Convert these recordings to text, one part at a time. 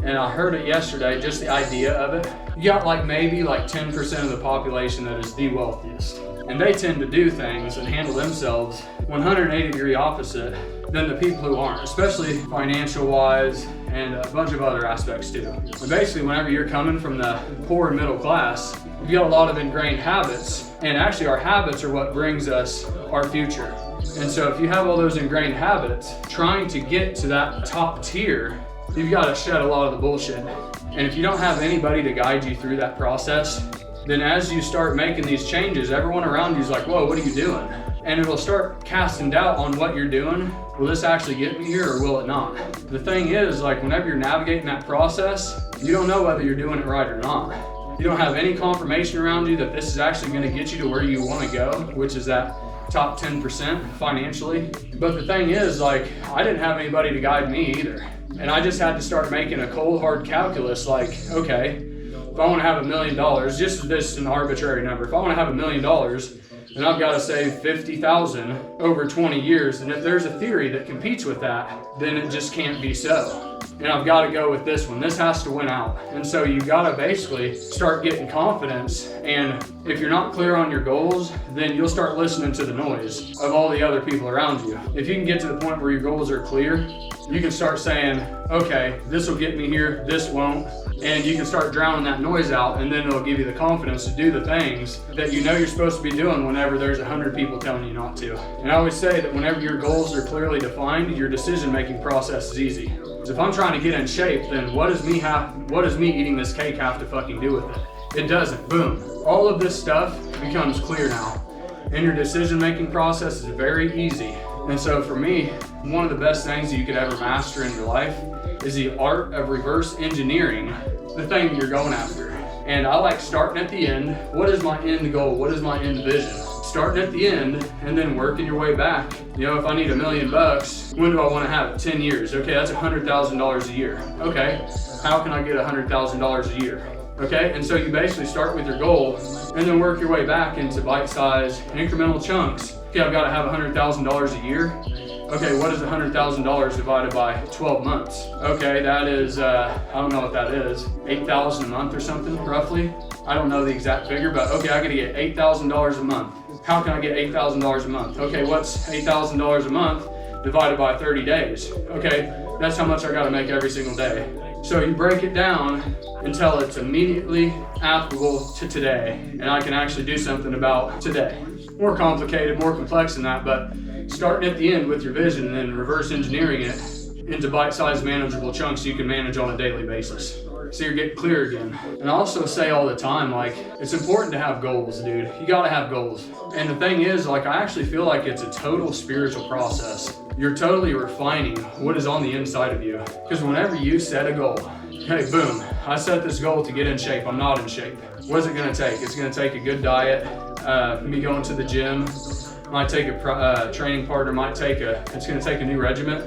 and I heard it yesterday, just the idea of it. You got like maybe like 10% of the population that is the wealthiest. And they tend to do things and handle themselves 180-degree opposite than the people who aren't, especially financial wise and a bunch of other aspects too. And basically, whenever you're coming from the poor and middle class, you've got a lot of ingrained habits, and actually our habits are what brings us our future. And so if you have all those ingrained habits, trying to get to that top tier, you've got to shed a lot of the bullshit. And if you don't have anybody to guide you through that process, then as you start making these changes, everyone around you is like, whoa, what are you doing? And it'll start casting doubt on what you're doing. Will this actually get me here or will it not? The thing is, like, whenever you're navigating that process, you don't know whether you're doing it right or not. You don't have any confirmation around you that this is actually going to get you to where you want to go, which is that top 10% financially. But the thing is, like, I didn't have anybody to guide me either. And I just had to start making a cold hard calculus, like, okay, if I want to have $1 million, just this is an arbitrary number, if I want to have $1 million, then I've got to save $50,000 over 20 years. And if there's a theory that competes with that, then it just can't be so. And I've got to go with this one. This has to win out. And so you got to basically start getting confidence. And if you're not clear on your goals, then you'll start listening to the noise of all the other people around you. If you can get to the point where your goals are clear, you can start saying, okay, this will get me here, this won't. And you can start drowning that noise out, and then it'll give you the confidence to do the things that you know you're supposed to be doing whenever there's 100 people telling you not to. And I always say that whenever your goals are clearly defined, your decision-making process is easy. Because if I'm trying to get in shape, then what does me eating this cake have to fucking do with it? It doesn't. Boom. All of this stuff becomes clear now. And your decision-making process is very easy. And so for me, one of the best things that you could ever master in your life is the art of reverse engineering the thing that you're going after. And I like starting at the end. What is my end goal? What is my end vision? Starting at the end and then working your way back. You know, if I need $1 million, when do I want to have it? 10 years. Okay, that's $100,000 a year. Okay, how can I get $100,000 a year? Okay, and so you basically start with your goal and then work your way back into bite-sized incremental chunks. Okay, I've got to have $100,000 a year. Okay, what is $100,000 divided by 12 months? Okay, that is, I don't know what that is, $8,000 a month or something, roughly. I don't know the exact figure, but okay, I gotta get $8,000 a month. How can I get $8,000 a month? Okay, what's $8,000 a month divided by 30 days? Okay, that's how much I gotta make every single day. So you break it down until it's immediately applicable to today, and I can actually do something about today. More complicated, more complex than that, but starting at the end with your vision and then reverse engineering it into bite-sized manageable chunks you can manage on a daily basis. So you're getting clear again. And I also say all the time, like, it's important to have goals, dude. You gotta have goals. And the thing is, like, I actually feel like it's a total spiritual process. You're totally refining what is on the inside of you. Because whenever you set a goal, hey, boom, I set this goal to get in shape. I'm not in shape. What is it gonna take? It's gonna take a good diet, me going to the gym, might take a training partner, it's gonna take a new regiment.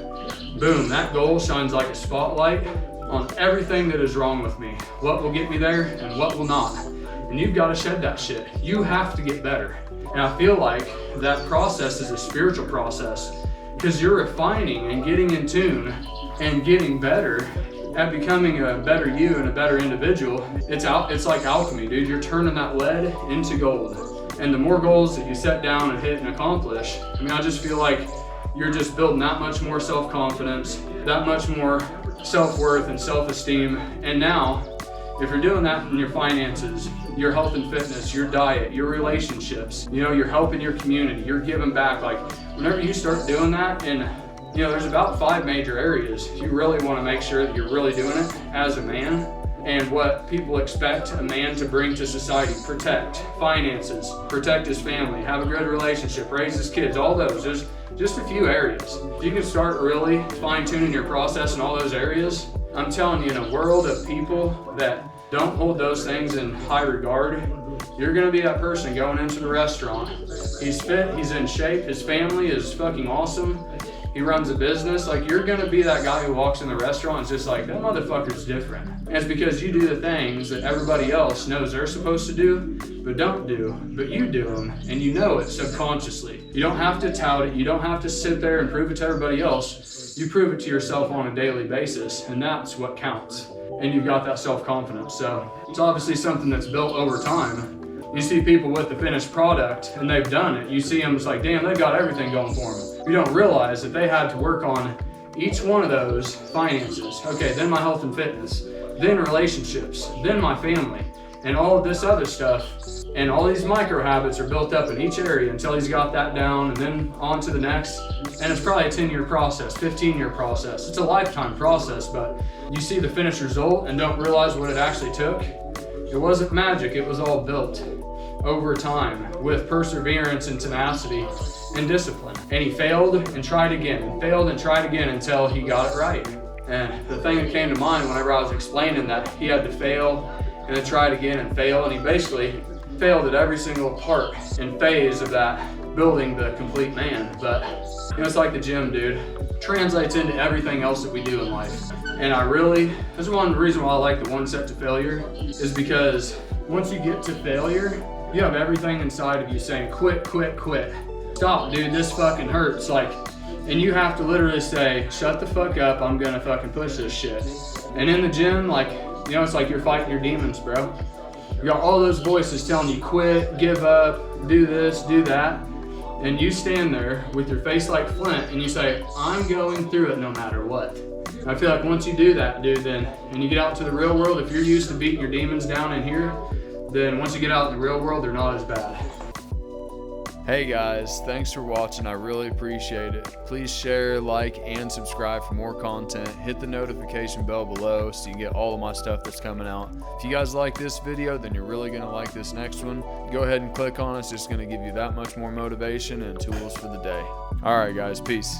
Boom, that goal shines like a spotlight on everything that is wrong with me. What will get me there and what will not. And you've got to shed that shit. You have to get better. And I feel like that process is a spiritual process because you're refining and getting in tune and getting better at becoming a better you and a better individual. It's like alchemy, dude. You're turning that lead into gold. And the more goals that you set down and hit and accomplish, I mean, I just feel like you're just building that much more self-confidence, that much more self-worth and self-esteem. And now, if you're doing that in your finances, your health and fitness, your diet, your relationships, you know, you're helping your community, you're giving back. Like, whenever you start doing that, and you know, there's about 5 major areas you really want to make sure that you're really doing it as a man. And what people expect a man to bring to society: protect finances, protect his family, have a good relationship, raise his kids, all those. There's just a few areas. If you can start really fine-tuning your process in all those areas, I'm telling you, in a world of people that don't hold those things in high regard, you're gonna be that person going into the restaurant. He's fit, he's in shape, his family is fucking awesome, he runs a business. Like, you're gonna be that guy who walks in the restaurant and is just like, that motherfucker's different. And it's because you do the things that everybody else knows they're supposed to do, but don't do, but you do them, and you know it subconsciously. You don't have to tout it, you don't have to sit there and prove it to everybody else. You prove it to yourself on a daily basis, and that's what counts. And you've got that self-confidence. So it's obviously something that's built over time. You see people with the finished product and they've done it. You see them, it's like, damn, they've got everything going for them. You don't realize that they had to work on each one of those finances. Okay, then my health and fitness, then relationships, then my family, and all of this other stuff. And all these micro habits are built up in each area until he's got that down, and then on to the next. And it's probably a 10-year process, 15-year process. It's a lifetime process, but you see the finished result and don't realize what it actually took. It wasn't magic, it was all built over time with perseverance and tenacity and discipline. And he failed and tried again and failed and tried again until he got it right. And the thing that came to mind whenever I was explaining that he had to fail and then try it again and fail, and he basically failed at every single part and phase of that building the complete man. But you know, it's like the gym, dude. It translates into everything else that we do in life. And that's one reason why I like the one set to failure, is because once you get to failure, you have everything inside of you saying, quit, quit, quit. Stop, dude, this fucking hurts. Like, and you have to literally say, shut the fuck up, I'm gonna fucking push this shit. And in the gym, like, you know, it's like you're fighting your demons, bro. You got all those voices telling you quit, give up, do this, do that. And you stand there with your face like flint and you say, I'm going through it no matter what. And I feel like once you do that, dude, then, and you get out to the real world, if you're used to beating your demons down in here, then once you get out in the real world, they're not as bad. Hey guys, thanks for watching. I really appreciate it. Please share, like, and subscribe for more content. Hit the notification bell below so you can get all of my stuff that's coming out. If you guys like this video, then you're really gonna like this next one. Go ahead and click on it. It's just gonna give you that much more motivation and tools for the day. All right guys, peace.